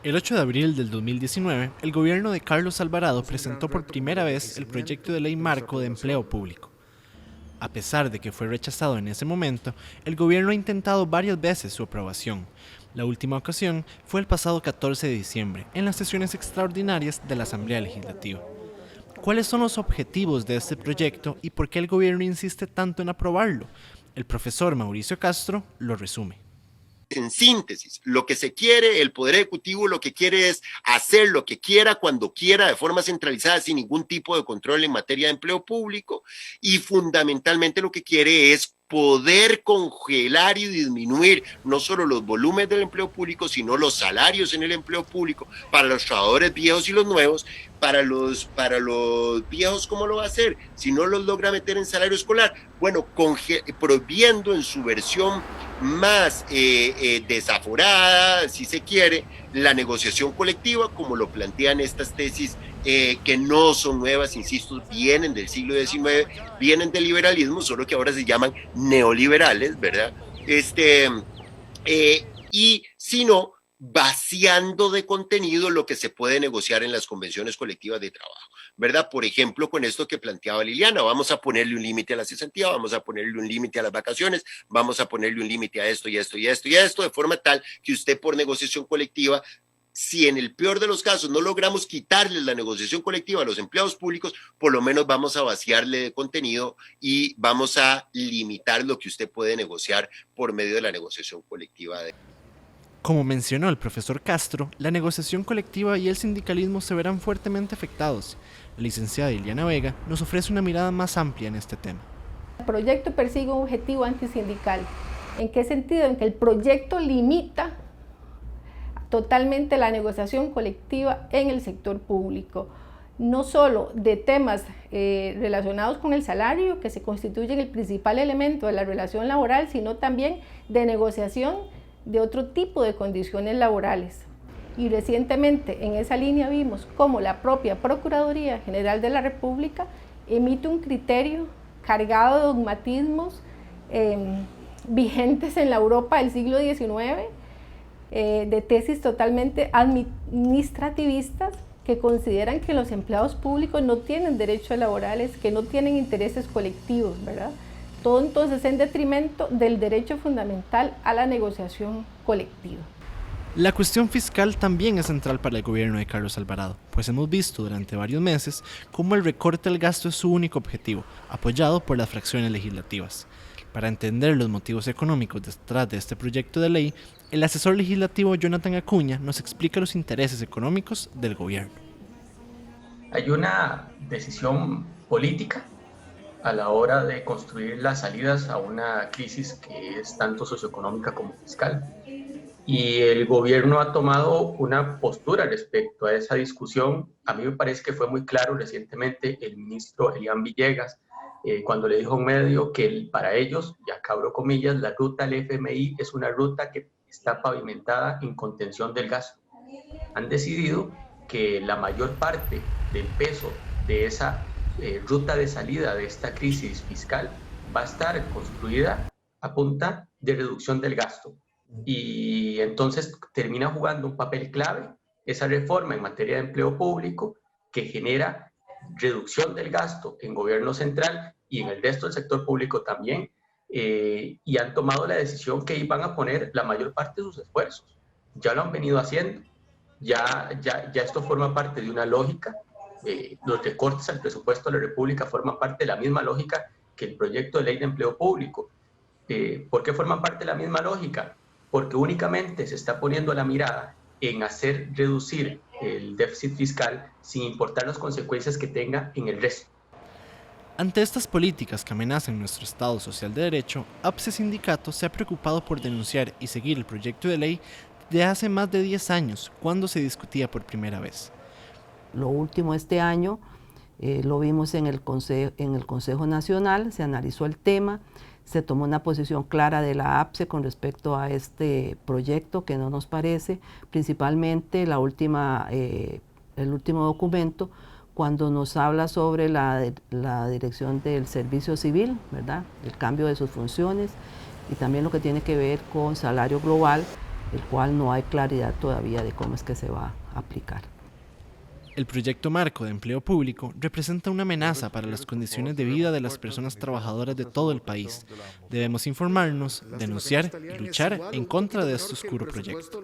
El 8 de abril del 2019, el gobierno de Carlos Alvarado presentó por primera vez el proyecto de ley marco de empleo público. A pesar de que fue rechazado en ese momento, el gobierno ha intentado varias veces su aprobación. La última ocasión fue el pasado 14 de diciembre, en las sesiones extraordinarias de la Asamblea Legislativa. ¿Cuáles son los objetivos de este proyecto y por qué el gobierno insiste tanto en aprobarlo? El profesor Mauricio Castro lo resume. En síntesis, lo que se quiere, el Poder Ejecutivo lo que quiere es hacer lo que quiera, cuando quiera, de forma centralizada, sin ningún tipo de control en materia de empleo público, y fundamentalmente lo que quiere es poder congelar y disminuir no solo los volúmenes del empleo público, sino los salarios en el empleo público para los trabajadores viejos y los nuevos. Para los viejos, ¿cómo lo va a hacer? Si no los logra meter en salario escolar, bueno, prohibiendo en su versión más desaforada, si se quiere, la negociación colectiva, como lo plantean estas tesis que no son nuevas, insisto, vienen del siglo XIX, vienen del liberalismo, solo que ahora se llaman neoliberales, ¿verdad? Y si no, vaciando de contenido lo que se puede negociar en las convenciones colectivas de trabajo, ¿verdad? Por ejemplo, con esto que planteaba Liliana, vamos a ponerle un límite a la cesantía, vamos a ponerle un límite a las vacaciones, vamos a ponerle un límite a esto y esto y esto y esto, de forma tal que usted por negociación colectiva, si en el peor de los casos no logramos quitarles la negociación colectiva a los empleados públicos, por lo menos vamos a vaciarle de contenido y vamos a limitar lo que usted puede negociar por medio de la negociación colectiva. Como mencionó el profesor Castro, la negociación colectiva y el sindicalismo se verán fuertemente afectados. La licenciada Liliana Vega nos ofrece una mirada más amplia en este tema. El proyecto persigue un objetivo antisindical. ¿En qué sentido? En que el proyecto limita totalmente la negociación colectiva en el sector público, no solo de temas relacionados con el salario, que se constituyen el principal elemento de la relación laboral, sino también de negociación de otro tipo de condiciones laborales. Y recientemente en esa línea vimos cómo la propia Procuraduría General de la República emite un criterio cargado de dogmatismos vigentes en la Europa del siglo XIX, de tesis totalmente administrativistas que consideran que los empleados públicos no tienen derechos laborales, que no tienen intereses colectivos, ¿verdad? Todo entonces en detrimento del derecho fundamental a la negociación colectiva. La cuestión fiscal también es central para el gobierno de Carlos Alvarado, pues hemos visto durante varios meses cómo el recorte del gasto es su único objetivo, apoyado por las fracciones legislativas. Para entender los motivos económicos detrás de este proyecto de ley, el asesor legislativo Jonathan Acuña nos explica los intereses económicos del gobierno. Hay una decisión política a la hora de construir las salidas a una crisis que es tanto socioeconómica como fiscal. Y el gobierno ha tomado una postura respecto a esa discusión. A mí me parece que fue muy claro recientemente el ministro Elian Villegas, cuando le dijo a un medio que para ellos, y acá abro comillas, la ruta del FMI es una ruta que está pavimentada en contención del gasto. Han decidido que la mayor parte del peso de esa ruta de salida de esta crisis fiscal va a estar construida a punta de reducción del gasto. Y entonces termina jugando un papel clave esa reforma en materia de empleo público que genera reducción del gasto en gobierno central y en el resto del sector público también, y han tomado la decisión que iban a poner la mayor parte de sus esfuerzos. Ya lo han venido haciendo, ya esto forma parte de una lógica. Los recortes al presupuesto de la República forman parte de la misma lógica que el proyecto de ley de empleo público. ¿Por qué forman parte de la misma lógica? Porque únicamente se está poniendo la mirada en hacer reducir el déficit fiscal sin importar las consecuencias que tenga en el resto. Ante estas políticas que amenazan nuestro Estado social de derecho, APSE Sindicato se ha preocupado por denunciar y seguir el proyecto de ley de hace más de 10 años, cuando se discutía por primera vez. Lo último este año lo vimos en el Consejo Nacional, se analizó el tema, se tomó una posición clara de la APSE con respecto a este proyecto que no nos parece, principalmente el último documento, cuando nos habla sobre la dirección del servicio civil, ¿verdad? El cambio de sus funciones y también lo que tiene que ver con salario global, el cual no hay claridad todavía de cómo es que se va a aplicar. El proyecto marco de empleo público representa una amenaza para las condiciones de vida de las personas trabajadoras de todo el país. Debemos informarnos, denunciar y luchar en contra de este oscuro proyecto.